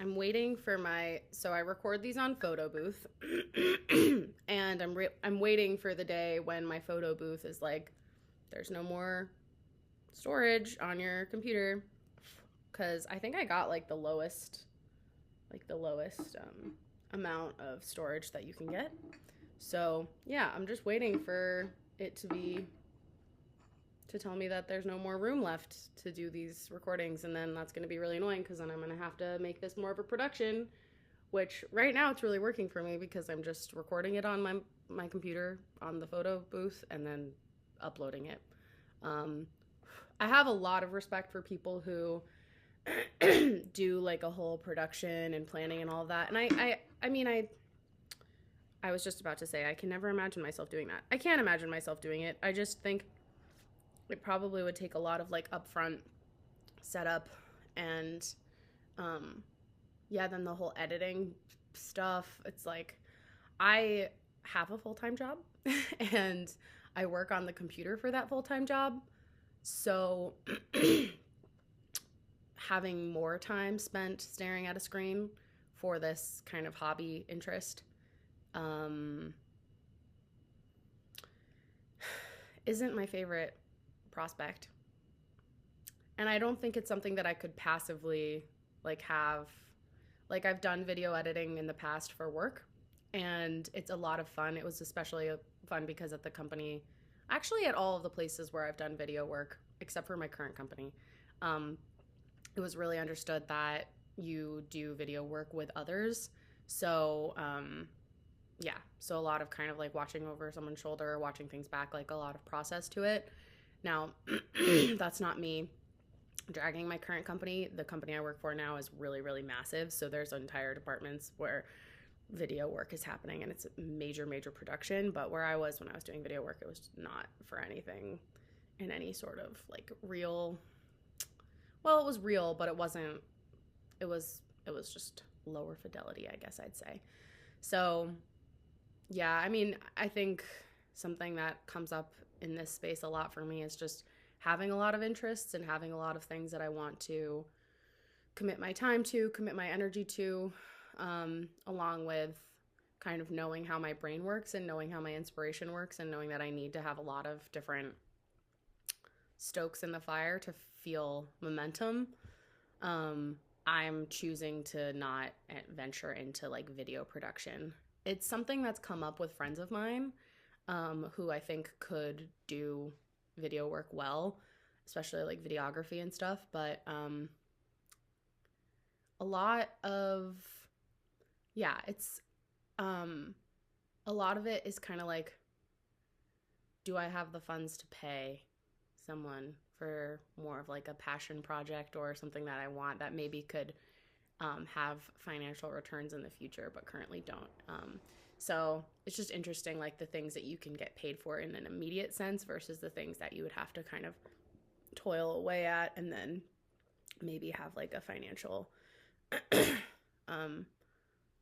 I'm waiting for so I record these on photo booth and I'm waiting for the day when my photo booth is like, there's no more storage on your computer, because I think I got like the lowest amount of storage that you can get. So yeah, I'm just waiting for it to tell me that there's no more room left to do these recordings, and then that's going to be really annoying, because then I'm going to have to make this more of a production, which right now it's really working for me because I'm just recording it on my computer on the photo booth and then uploading it. I have a lot of respect for people who do like a whole production and planning and all of that. And I was just about to say I can never imagine myself doing that. I can't imagine myself doing it. I just think it probably would take a lot of like upfront setup and then the whole editing stuff. It's like I have a full-time job and I work on the computer for that full-time job. So having more time spent staring at a screen for this kind of hobby interest isn't my favorite prospect. And I don't think it's something that I could passively have. Like, I've done video editing in the past for work, and it's a lot of fun. It was especially fun because at the company, actually at all of the places where I've done video work, except for my current company, it was really understood that you do video work with others. So, so a lot of kind of like watching over someone's shoulder, watching things back, like a lot of process to it. Now, that's not me dragging my current company. The company I work for now is really, really massive. So there's entire departments where video work is happening, and it's major, major production. But where I was when I was doing video work, it was not for anything in any sort of like real. Well, it was real, but it wasn't. It was just lower fidelity, I guess I'd say. So, yeah, I mean, I think something that comes up in this space a lot for me is just having a lot of interests and having a lot of things that I want to commit my time to, commit my energy to, along with kind of knowing how my brain works and knowing how my inspiration works and knowing that I need to have a lot of different stokes in the fire to feel momentum. I'm choosing to not venture into like video production. It's something that's come up with friends of mine who I think could do video work well, especially like videography and stuff. But a lot of a lot of it is kind of like, do I have the funds to pay someone for more of like a passion project or something that I want that maybe could have financial returns in the future but currently don't. So it's just interesting, like the things that you can get paid for in an immediate sense versus the things that you would have to kind of toil away at and then maybe have like a financial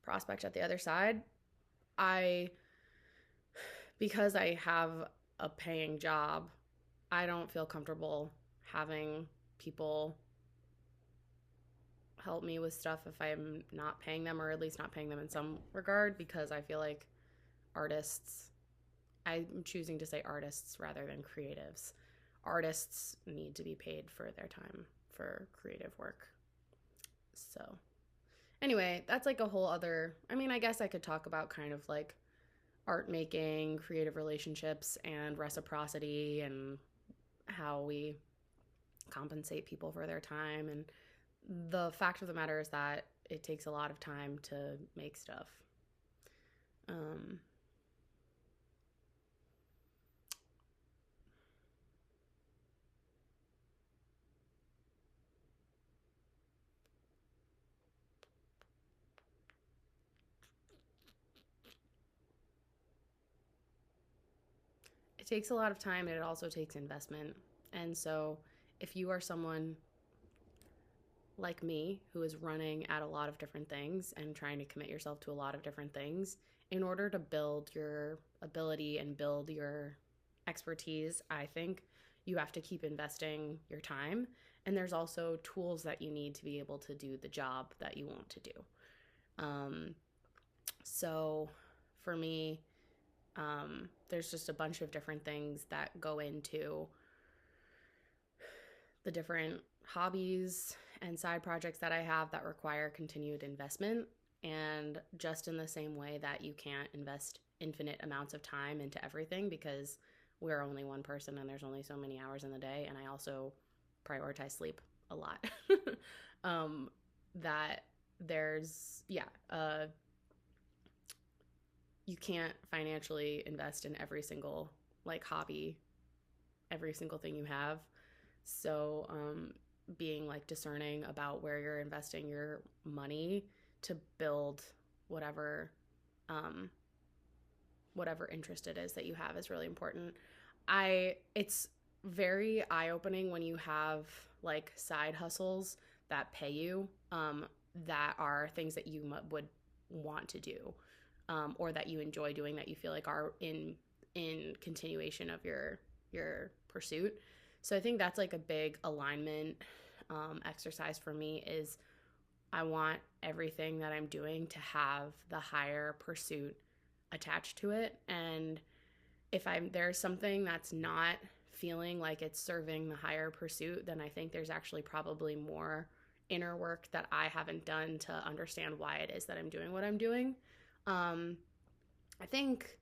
prospect at the other side. Because I have a paying job, I don't feel comfortable having people help me with stuff if I'm not paying them, or at least not paying them in some regard, because I feel like I'm choosing to say artists rather than creatives. Artists need to be paid for their time for creative work. So anyway, that's like a whole other, I guess I could talk about kind of like art making, creative relationships, and reciprocity, and how we compensate people for their time. And the fact of the matter is that it takes a lot of time to make stuff. It takes a lot of time, and it also takes investment. And so if you are someone like me who is running at a lot of different things and trying to commit yourself to a lot of different things, in order to build your ability and build your expertise, I think you have to keep investing your time And there's also tools that you need to be able to do the job that you want to do. So for me, there's just a bunch of different things that go into the different hobbies and side projects that I have that require continued investment. And just in the same way that you can't invest infinite amounts of time into everything because we're only one person and there's only so many hours in the day. And I also prioritize sleep a lot. That there's, you can't financially invest in every single like hobby, every single thing you have. So being like discerning about where you're investing your money to build whatever interest it is that you have is really important. It's very eye-opening when you have like side hustles that pay you, that are things that you would want to do, or that you enjoy doing, that you feel like are in continuation of your pursuit. So I think that's like a big alignment exercise for me is I want everything that I'm doing to have the higher pursuit attached to it. And if there's something that's not feeling like it's serving the higher pursuit, then I think there's actually probably more inner work that I haven't done to understand why it is that I'm doing what I'm doing. I think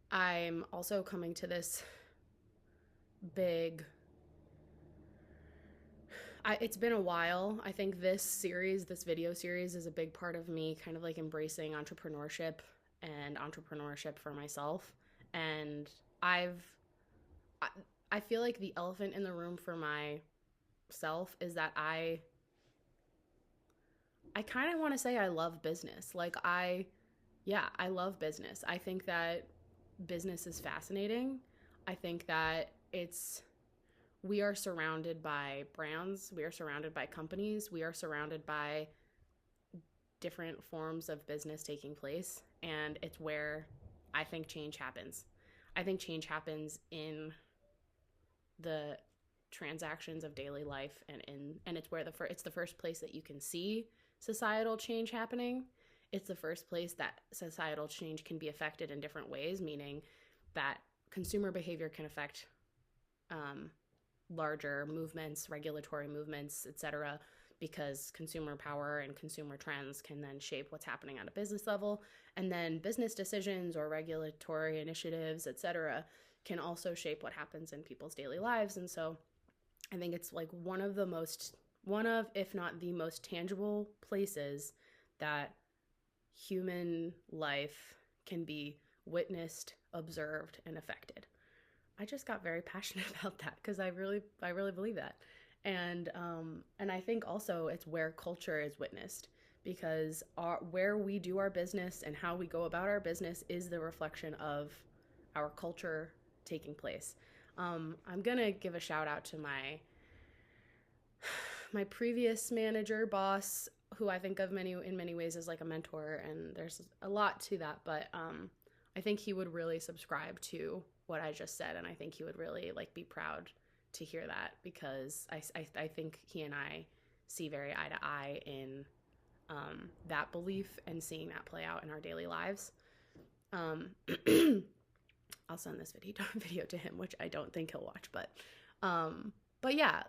I'm also coming to this big... it's been a while. I think this video series is a big part of me kind of like embracing entrepreneurship and entrepreneurship for myself. And I feel like the elephant in the room for myself is that I kind of want to say I love business. Like I love business. I think that business is fascinating. I think that we are surrounded by brands. We are surrounded by companies. We are surrounded by different forms of business taking place. And it's where I think change happens. I think change happens in the transactions of daily life, and it's where it's the first place that you can see societal change happening. It's the first place that societal change can be affected in different ways, meaning that consumer behavior can affect larger movements, regulatory movements, etc., because consumer power and consumer trends can then shape what's happening at a business level. And then business decisions or regulatory initiatives, etc., can also shape what happens in people's daily lives. And so I think it's like one of, if not the most tangible places that human life can be witnessed, observed, and affected. I just got very passionate about that because I really believe that. And I think also it's where culture is witnessed, because where we do our business and how we go about our business is the reflection of our culture taking place. I'm gonna give a shout out to my previous manager, boss, who I think of in many ways as like a mentor, and there's a lot to that, but I think he would really subscribe to what I just said, and I think he would really like be proud to hear that, because I think he and I see very eye to eye in that belief and seeing that play out in our daily lives. I'll send this video to him, which I don't think he'll watch, but yeah,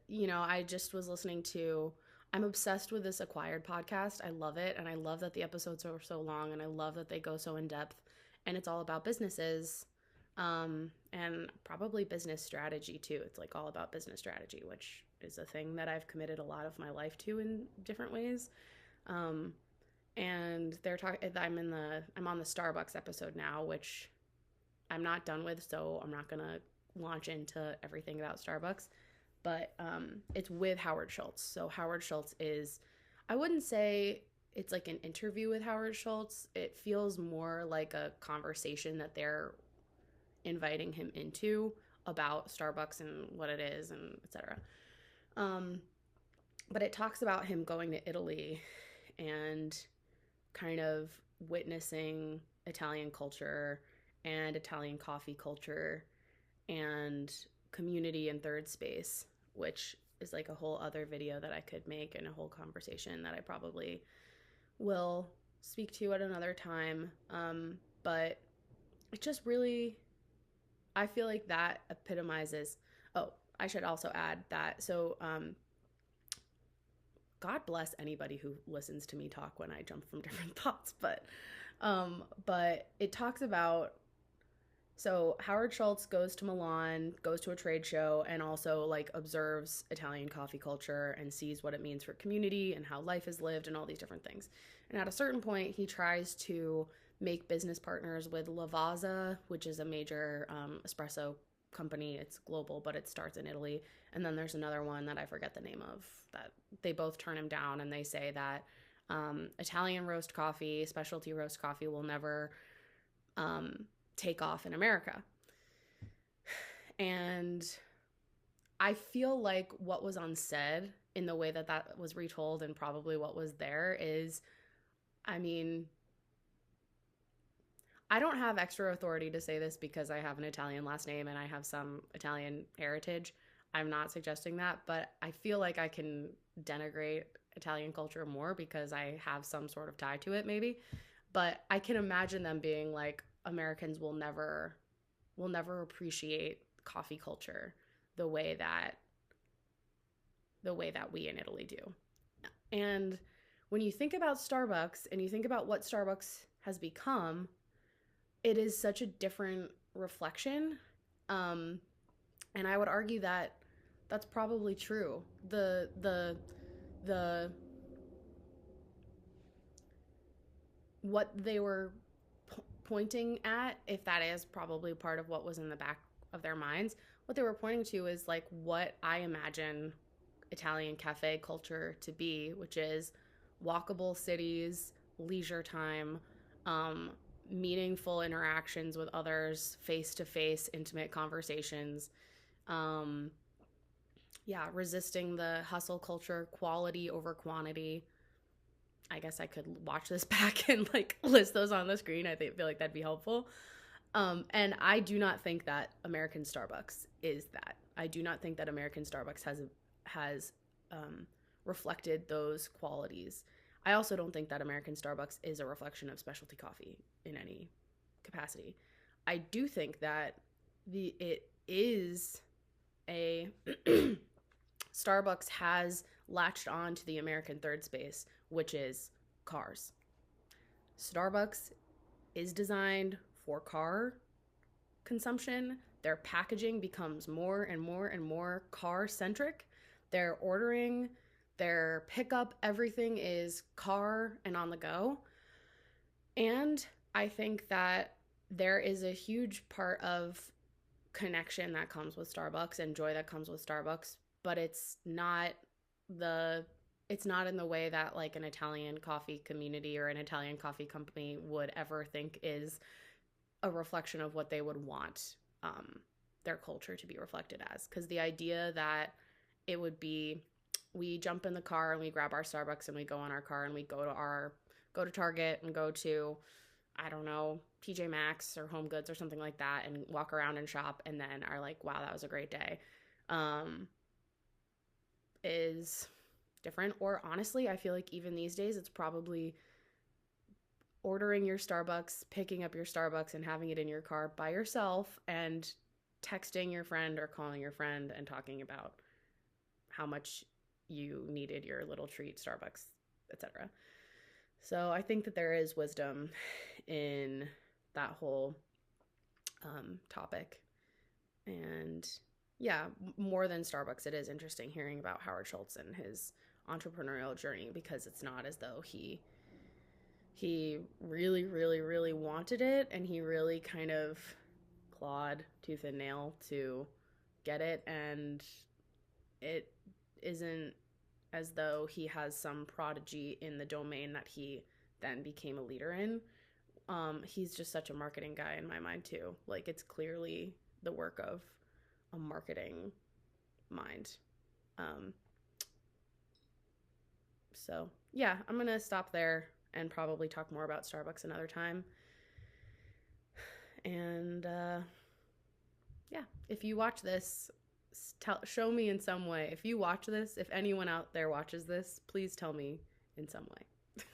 I just was listening to, I'm obsessed with this Acquired podcast. I love it, and I love that the episodes are so long, and I love that they go so in depth, and it's all about businesses, and probably business strategy too. It's like all about business strategy, which is a thing that I've committed a lot of my life to in different ways. And they're talking, I'm on the Starbucks episode now, which I'm not done with, so I'm not gonna launch into everything about Starbucks, but it's with Howard Schultz. So Howard Schultz is, I wouldn't say it's like an interview with Howard Schultz. It feels more like a conversation that they're inviting him into about Starbucks and what it is and etc. But it talks about him going to Italy and kind of witnessing Italian culture and Italian coffee culture and community and third space, which is like a whole other video that I could make, and a whole conversation that I probably will speak to at another time. But it just really, I feel like that epitomizes. Oh, I should also add that. So, God bless anybody who listens to me talk when I jump from different thoughts. But it talks about, so Howard Schultz goes to Milan, goes to a trade show, and also like observes Italian coffee culture and sees what it means for community and how life is lived and all these different things. And at a certain point, he tries to make business partners with Lavazza, which is a major espresso company. It's global, but it starts in Italy. And then there's another one that I forget the name of, that they both turn him down, and they say that Italian roast coffee, specialty roast coffee, will never take off in America. And I feel like what was unsaid in the way that that was retold, and probably what was there, is, I mean, I don't have extra authority to say this because I have an Italian last name and I have some Italian heritage. I'm not suggesting that, but I feel like I can denigrate Italian culture more because I have some sort of tie to it, maybe. But I can imagine them being like, Americans will never appreciate coffee culture the way that we in Italy do. And when you think about Starbucks and you think about what Starbucks has become, it is such a different reflection. And I would argue that that's probably true. The what they were pointing at, if that is probably part of what was in the back of their minds, what they were pointing to is like what I imagine Italian cafe culture to be, which is walkable cities, leisure time, meaningful interactions with others, face-to-face, intimate conversations. Resisting the hustle culture, quality over quantity. I guess I could watch this back and like list those on the screen. I feel like that'd be helpful. And I do not think that American Starbucks is that. I do not think that American Starbucks has reflected those qualities. I also don't think that American Starbucks is a reflection of specialty coffee in any capacity. I do think that it is a Starbucks has latched on to the American third space, which is cars. Starbucks is designed for car consumption. Their packaging becomes more and more and more car-centric. Their ordering, their pickup, everything is car and on the go. And I think that there is a huge part of connection that comes with Starbucks and joy that comes with Starbucks, but it's not in the way that like an Italian coffee community or an Italian coffee company would ever think is a reflection of what they would want their culture to be reflected as. Because the idea that it would be, we jump in the car and we grab our Starbucks and we go in our car and we go to Target and go to, I don't know, TJ Maxx or Home Goods or something like that, and walk around and shop and then are like, wow, that was a great day, is different. Or honestly, I feel like even these days, it's probably ordering your Starbucks, picking up your Starbucks and having it in your car by yourself and texting your friend or calling your friend and talking about how much you needed your little treat, Starbucks, etc. So I think that there is wisdom in that whole topic. And yeah, more than Starbucks, it is interesting hearing about Howard Schultz and his entrepreneurial journey, because it's not as though he really, really, really wanted it, and he really kind of clawed tooth and nail to get it, and it isn't as though he has some prodigy in the domain that he then became a leader in. He's just such a marketing guy in my mind too. Like, it's clearly the work of a marketing mind. So yeah, I'm gonna stop there and probably talk more about Starbucks another time. And yeah, if you watch this, show me in some way. If you watch this, if anyone out there watches this, please tell me in some way.